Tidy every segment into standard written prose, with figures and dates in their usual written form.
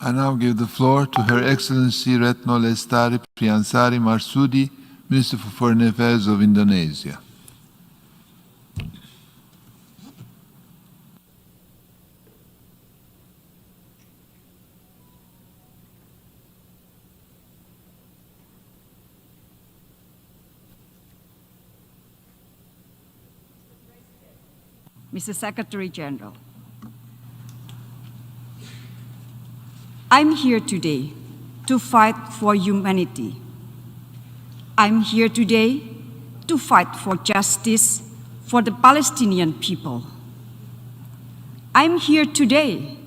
I now give the floor to Her Excellency Retno Lestari Priyansari Marsudi, Minister for Foreign Affairs of Indonesia. Mr. Secretary General, I'm here today to fight for humanity. I'm here today to fight for justice for the Palestinian people. I'm here today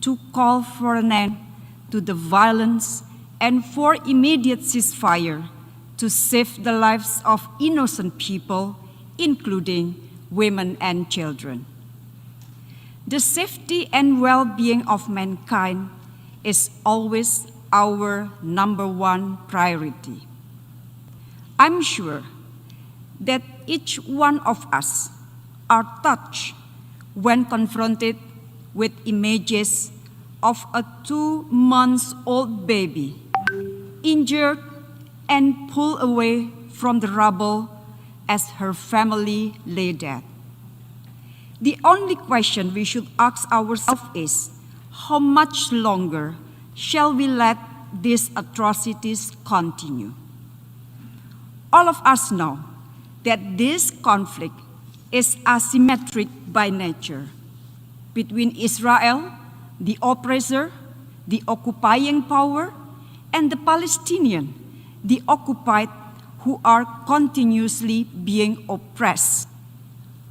to call for an end to the violence and for immediate ceasefire to save the lives of innocent people, including women and children. The safety and well-being of mankind is always our #1 priority. I'm sure that each one of us are touched when confronted with images of a 2-month-old baby injured and pulled away from the rubble as her family lay dead. The only question we should ask ourselves is, how much longer shall we let these atrocities continue? All of us know that this conflict is asymmetric by nature between Israel, the oppressor, the occupying power, and the Palestinian, the occupied, who are continuously being oppressed.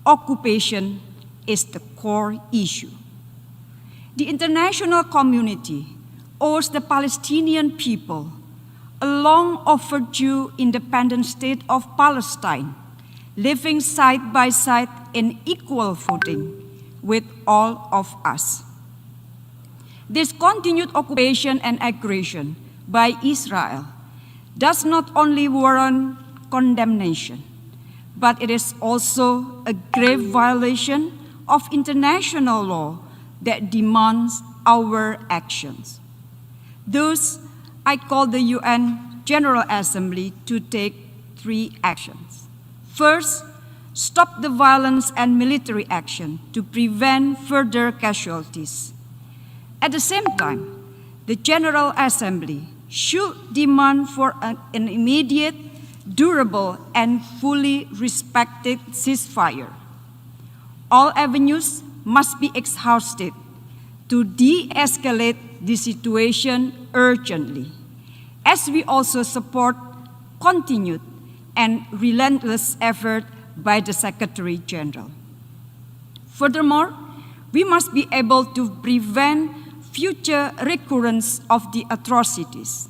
Occupation is the core issue. The international community owes the Palestinian people a long overdue independent state of Palestine, living side by side in equal footing with all of us. This continued occupation and aggression by Israel does not only warrant condemnation, but it is also a grave violation of international law that demands our actions. Thus, I call the UN General Assembly to take 3 actions. First, stop the violence and military action to prevent further casualties. At the same time, the General Assembly should demand for an immediate, durable, and fully respected ceasefire. All avenues must be exhausted to de-escalate the situation urgently, as we also support continued and relentless effort by the Secretary General. Furthermore, we must be able to prevent future recurrence of the atrocities.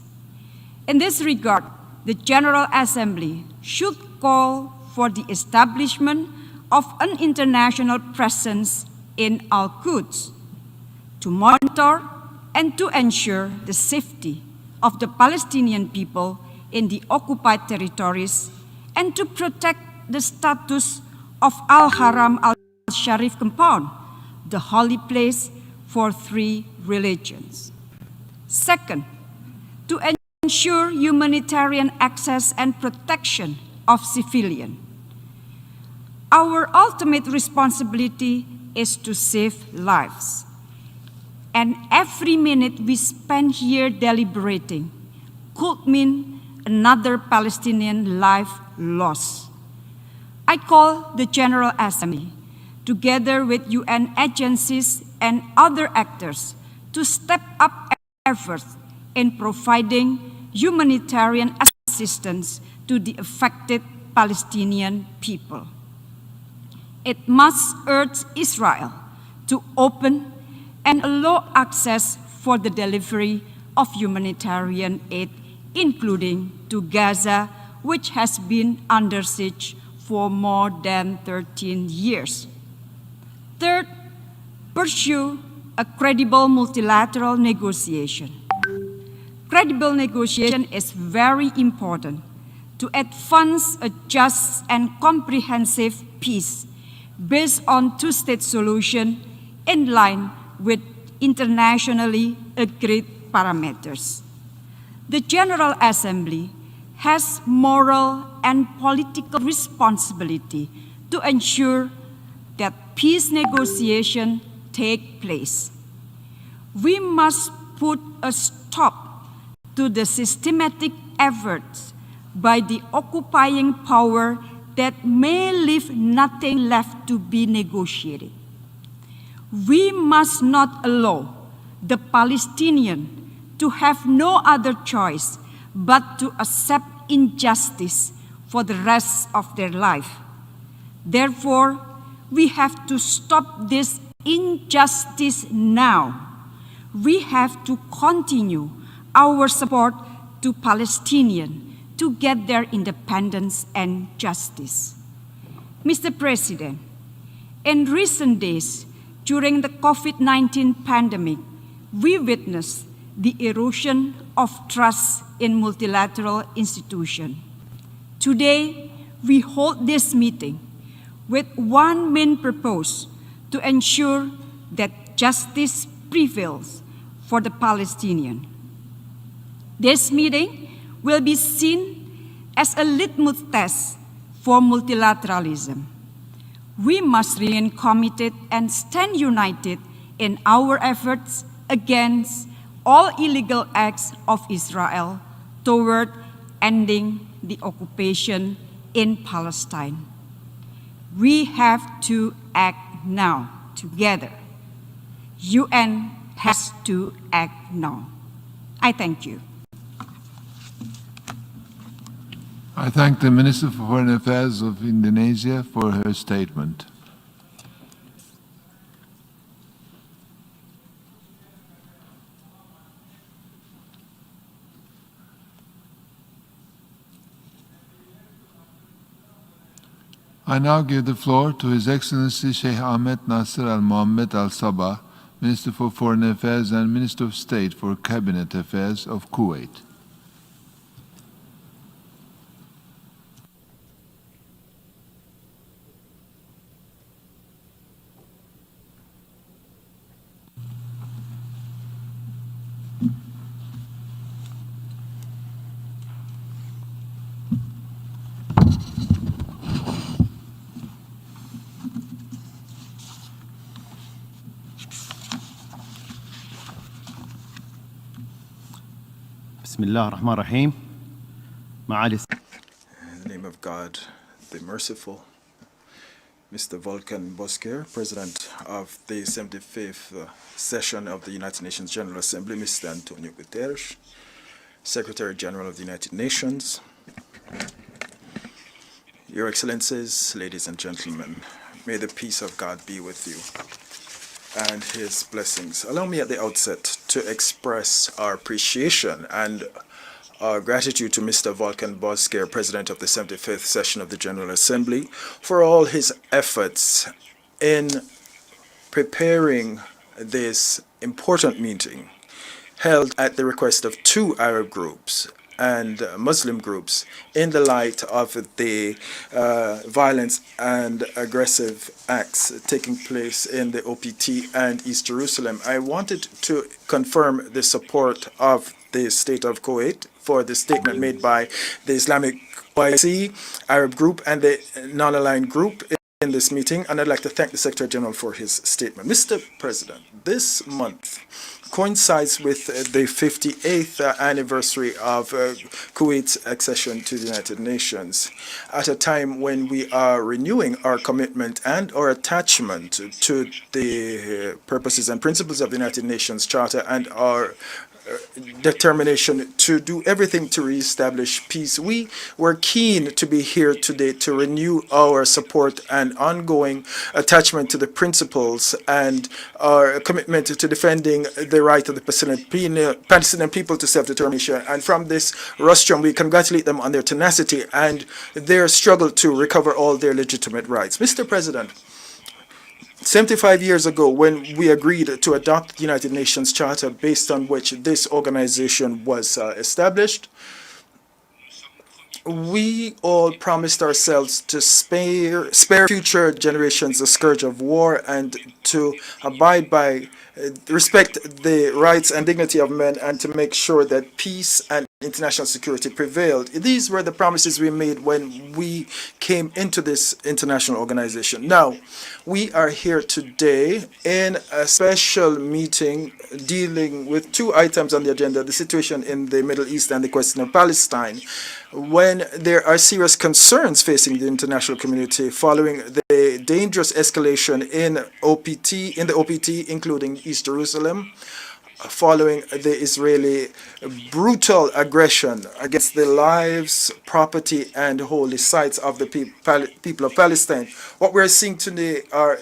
In this regard, the General Assembly should call for the establishment of an international presence in Al-Quds to monitor and to ensure the safety of the Palestinian people in the occupied territories and to protect the status of Al-Haram al-Sharif compound, the holy place for 3 religions. Second, to ensure humanitarian access and protection of civilians. Our ultimate responsibility is to save lives. And every minute we spend here deliberating could mean another Palestinian life lost. I call the General Assembly, together with UN agencies and other actors, to step up efforts in providing humanitarian assistance to the affected Palestinian people. It must urge Israel to open and allow access for the delivery of humanitarian aid, including to Gaza, which has been under siege for more than 13 years. Third, pursue a credible multilateral negotiation. Credible negotiation is very important to advance a just and comprehensive peace based on 2-state solution in line with internationally agreed parameters. The General Assembly has moral and political responsibility to ensure that peace negotiations take place. We must put a stop to the systematic efforts by the occupying power that may leave nothing left to be negotiated. We must not allow the Palestinians to have no other choice but to accept injustice for the rest of their life. Therefore, we have to stop this injustice now. We have to continue our support to Palestinians to get their independence and justice. Mr. President, in recent days, during the COVID-19 pandemic, we witnessed the erosion of trust in multilateral institutions. Today, we hold this meeting with one main purpose: to ensure that justice prevails for the Palestinians. This meeting will be seen as a litmus test for multilateralism. We must remain committed and stand united in our efforts against all illegal acts of Israel toward ending the occupation in Palestine. We have to act now together. UN has to act now. I thank you. I thank the Minister for Foreign Affairs of Indonesia for her statement. I now give the floor to His Excellency Sheikh Ahmed Nasser Al Mohammed Al Sabah, Minister for Foreign Affairs and Minister of State for Cabinet Affairs of Kuwait. بسم الله الرحمن الرحيم. معالي In the name of God, the merciful, Mr. Volkan Bozkır, President of the 75th session of the United Nations General Assembly, Mr. Antonio Guterres, Secretary General of the United Nations, Your Excellencies, ladies and gentlemen, may the peace of God be with you and His blessings. Allow me at the outset to express our appreciation and our gratitude to Mr. Volkan Bozkır, President of the 75th session of the General Assembly, for all his efforts in preparing this important meeting held at the request of two Arab groups and Muslim groups in the light of the violence and aggressive acts taking place in the OPT and East Jerusalem. I wanted to confirm the support of the State of Kuwait for the statement made by the Islamic OIC, Arab group, and the non-aligned group in this meeting, and I'd like to thank the Secretary General for his statement. Mr. President, this month coincides with the 58th anniversary of Kuwait's accession to the United Nations, at a time when we are renewing our commitment and our attachment to the purposes and principles of the United Nations Charter and our determination to do everything to reestablish peace. We were keen to be here today to renew our support and ongoing attachment to the principles and our commitment to defending the right of the Palestinian people to self-determination. And from this rostrum, we congratulate them on their tenacity and their struggle to recover all their legitimate rights. Mr. President, 75 years ago, when we agreed to adopt the United Nations Charter based on which this organization was established, we all promised ourselves to spare future generations the scourge of war and to abide by, respect the rights and dignity of men, and to make sure that peace and international security prevailed. These were the promises we made when we came into this international organization. Now, we are here today in a special meeting dealing with two items on the agenda: the situation in the Middle East and the question of Palestine, when there are serious concerns facing the international community following the dangerous escalation in the OPT, including East Jerusalem, following the Israeli brutal aggression against the lives, property, and holy sites of the people of Palestine. What we're seeing today are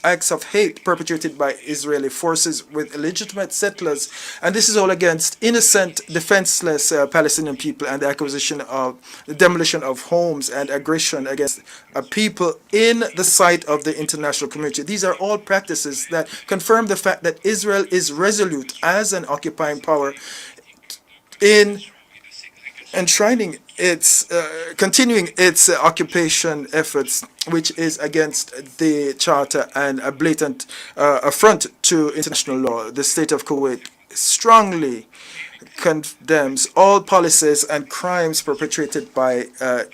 acts of hate perpetrated by Israeli forces with illegitimate settlers, and this is all against innocent, defenseless Palestinian people, and the demolition of homes and aggression against people in the sight of the international community. These are all practices that confirm the fact that Israel is resolute as an occupying power in enshrining continuing its occupation efforts, which is against the Charter and a blatant affront to international law. The state of Kuwait strongly condemns all policies and crimes perpetrated by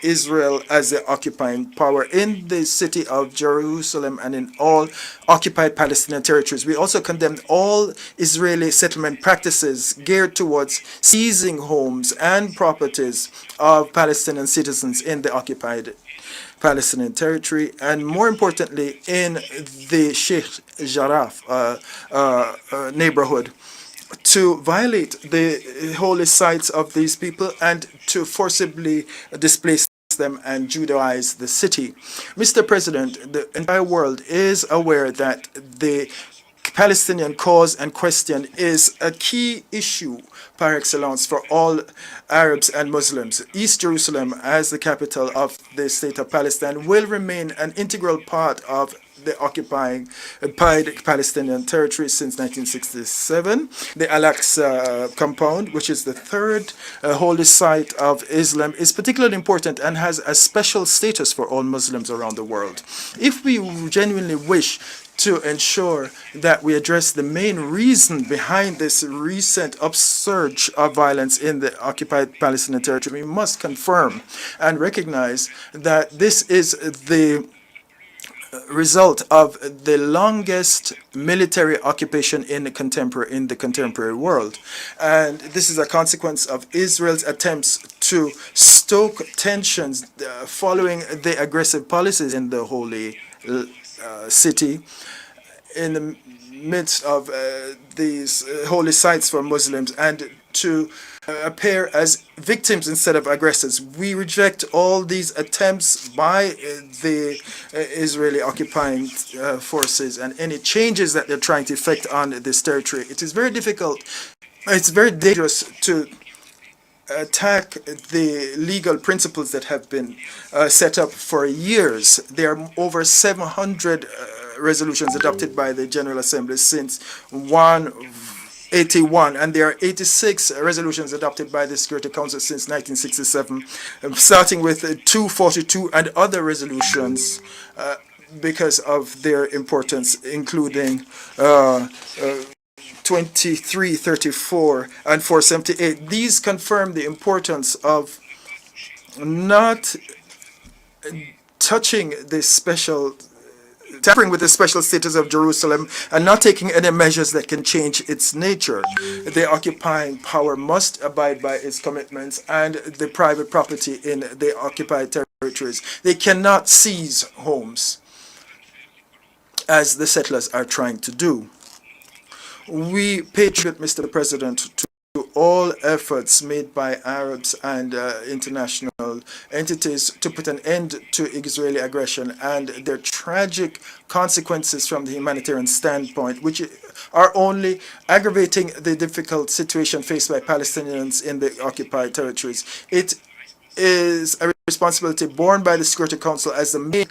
Israel as the occupying power in the city of Jerusalem and in all occupied Palestinian territories. We also condemn all Israeli settlement practices geared towards seizing homes and properties of Palestinian citizens in the occupied Palestinian territory, and more importantly, in the Sheikh Jarrah neighborhood, to violate the holy sites of these people and to forcibly displace them and Judaize the city. Mr. President, the entire world is aware that the Palestinian cause and question is a key issue par excellence for all Arabs and Muslims. East Jerusalem, as the capital of the state of Palestine, will remain an integral part of the occupied Palestinian territory since 1967. The Al-Aqsa compound, which is the third holy site of Islam, is particularly important and has a special status for all Muslims around the world. If we genuinely wish to ensure that we address the main reason behind this recent upsurge of violence in the occupied Palestinian territory, we must confirm and recognize that this is the result of the longest military occupation in the contemporary world, and this is a consequence of Israel's attempts to stoke tensions following the aggressive policies in the holy city in the midst of these holy sites for Muslims, and to appear as victims instead of aggressors. We reject all these attempts by the Israeli occupying forces and any changes that they're trying to effect on this territory. It is very difficult, it's very dangerous to attack the legal principles that have been set up for years. There are over 700 resolutions adopted by the General Assembly since 1981, and there are 86 resolutions adopted by the Security Council since 1967, starting with 242 and other resolutions because of their importance, including 2334 and 478. These confirm the importance of not tampering with the special status of Jerusalem and not taking any measures that can change its nature. The occupying power must abide by its commitments and the private property in the occupied territories. They cannot seize homes, as the settlers are trying to do. We pay tribute, Mr. President, to all efforts made by Arabs and international entities to put an end to Israeli aggression and their tragic consequences from the humanitarian standpoint, which are only aggravating the difficult situation faced by Palestinians in the occupied territories. It is a responsibility borne by the Security Council as the main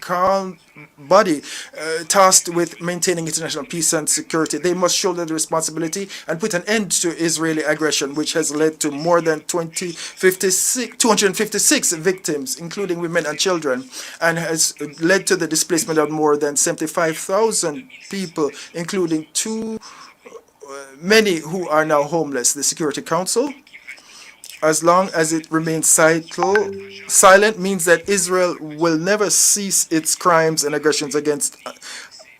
body tasked with maintaining international peace and security. They must shoulder the responsibility and put an end to Israeli aggression, which has led to more than 256 victims, including women and children, and has led to the displacement of more than 75,000 people, including many who are now homeless. The Security Council, as long as it remains silent, means that Israel will never cease its crimes and aggressions against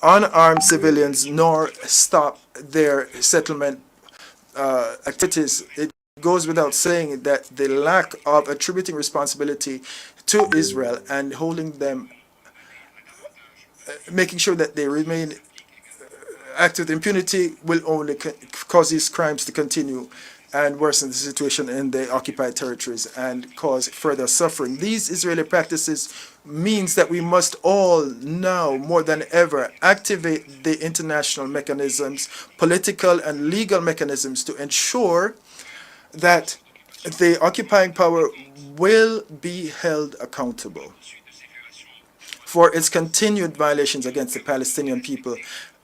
unarmed civilians nor stop their settlement activities. It goes without saying that the lack of attributing responsibility to Israel and holding them, making sure that they remain active with impunity, will only cause these crimes to continue and worsen the situation in the occupied territories and cause further suffering. These Israeli practices means that we must all now, more than ever, activate the international mechanisms, political and legal mechanisms, to ensure that the occupying power will be held accountable for its continued violations against the Palestinian people.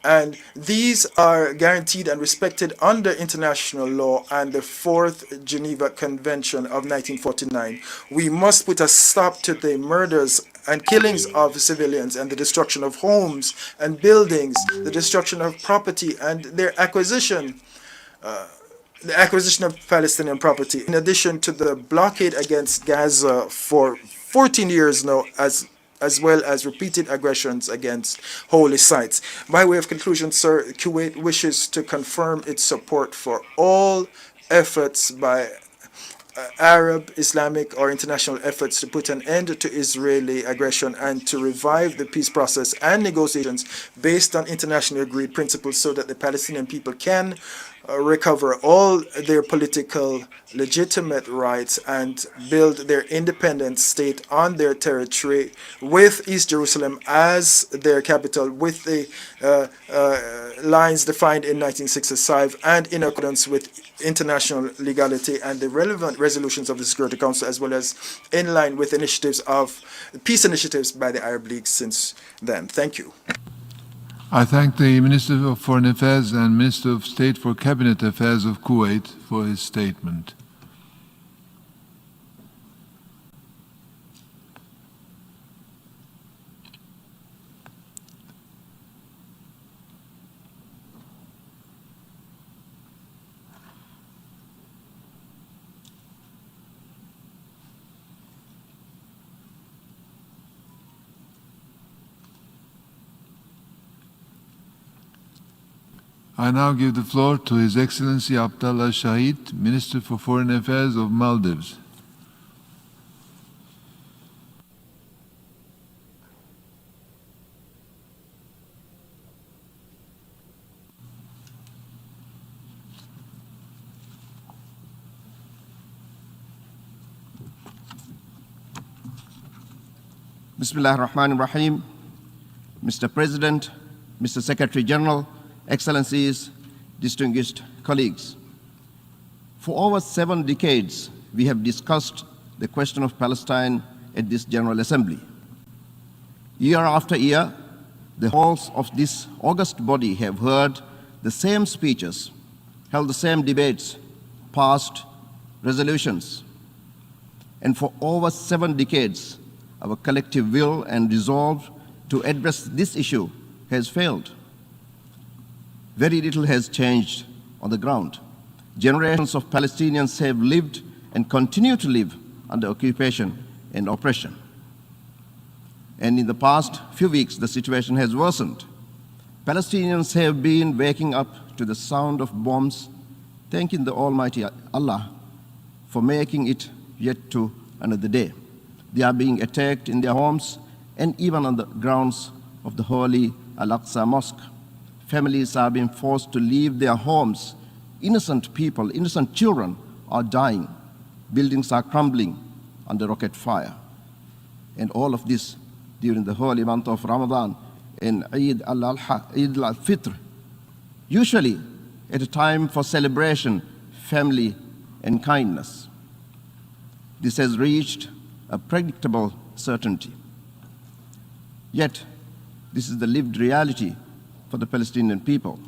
And these are guaranteed and respected under international law and the Fourth Geneva Convention of 1949. We must put a stop to the murders and killings of civilians and the destruction of homes and buildings, the destruction of property and their acquisition, the acquisition of Palestinian property, in addition to the blockade against Gaza for 14 years now, as well as repeated aggressions against holy sites. By way of conclusion, sir, Kuwait wishes to confirm its support for all efforts by Arab, Islamic, or international efforts to put an end to Israeli aggression and to revive the peace process and negotiations based on internationally agreed principles so that the Palestinian people can recover all their political legitimate rights and build their independent state on their territory with East Jerusalem as their capital, with the lines defined in 1965 and in accordance with international legality and the relevant resolutions of the Security Council, as well as in line with initiatives of peace initiatives by the Arab League since then. Thank you. I thank the Minister of Foreign Affairs and Minister of State for Cabinet Affairs of Kuwait for his statement. I now give the floor to His Excellency Abdallah Shahid, Minister for Foreign Affairs of Maldives. Bismillah ar-Rahman ar-Rahim. Mr. President, Mr. Secretary General, Excellencies, distinguished colleagues. For over 7 decades, we have discussed the question of Palestine at this General Assembly. Year after year, the halls of this august body have heard the same speeches, held the same debates, passed resolutions. And for over 7 decades, our collective will and resolve to address this issue has failed. Very little has changed on the ground. Generations of Palestinians have lived and continue to live under occupation and oppression. And in the past few weeks, the situation has worsened. Palestinians have been waking up to the sound of bombs, thanking the Almighty Allah for making it yet to another day. They are being attacked in their homes and even on the grounds of the holy Al-Aqsa Mosque. Families are being forced to leave their homes. Innocent people, innocent children are dying. Buildings are crumbling under rocket fire. And all of this during the holy month of Ramadan and Eid al-Fitr. Usually at a time for celebration, family, and kindness. This has reached a predictable certainty. Yet, this is the lived reality for the Palestinian people.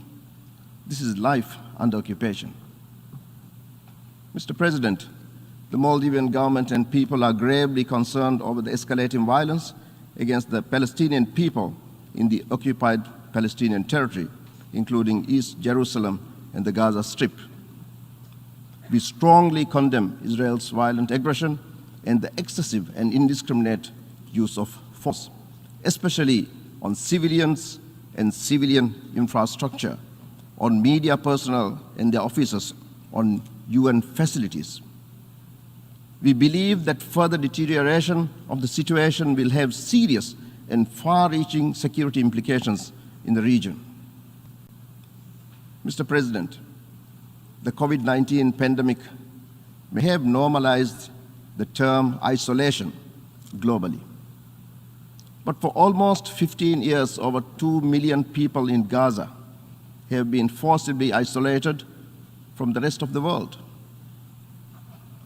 This is life under occupation. Mr. President, the Maldivian government and people are gravely concerned over the escalating violence against the Palestinian people in the occupied Palestinian territory, including East Jerusalem and the Gaza Strip. We strongly condemn Israel's violent aggression and the excessive and indiscriminate use of force, especially on civilians and civilian infrastructure, on media personnel and their officers, on UN facilities. We believe that further deterioration of the situation will have serious and far-reaching security implications in the region. Mr. President, the COVID-19 pandemic may have normalized the term isolation globally. But for almost 15 years, over 2 million people in Gaza have been forcibly isolated from the rest of the world.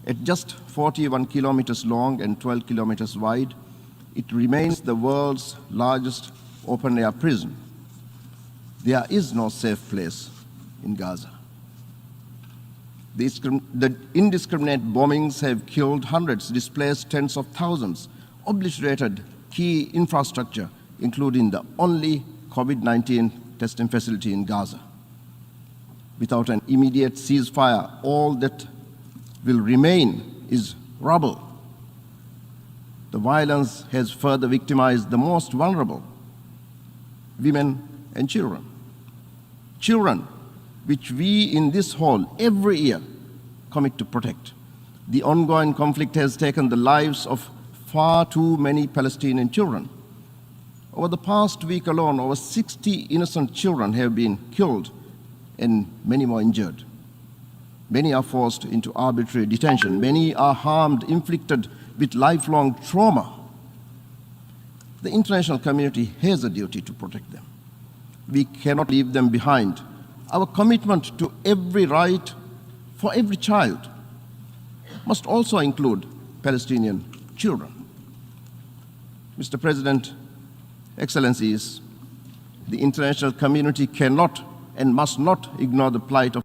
At just 41 kilometers long and 12 kilometers wide, it remains the world's largest open-air prison. There is no safe place in Gaza. The indiscriminate bombings have killed hundreds, displaced tens of thousands, obliterated key infrastructure, including the only COVID-19 testing facility in Gaza. Without an immediate ceasefire, all that will remain is rubble. The violence has further victimized the most vulnerable, women and children. Children, which we in this hall every year commit to protect. The ongoing conflict has taken the lives of far too many Palestinian children. Over the past week alone, over 60 innocent children have been killed and many more injured. Many are forced into arbitrary detention. Many are harmed, inflicted with lifelong trauma. The international community has a duty to protect them. We cannot leave them behind. Our commitment to every right for every child must also include Palestinian children. Mr. President, Excellencies, the international community cannot and must not ignore the plight of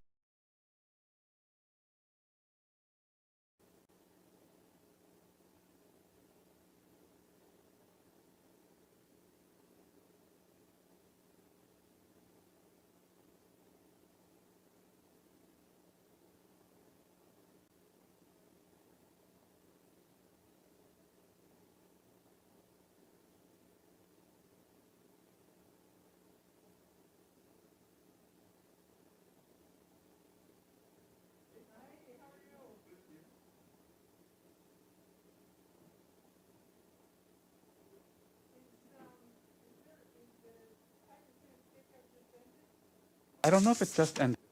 I don't know if it's just ended.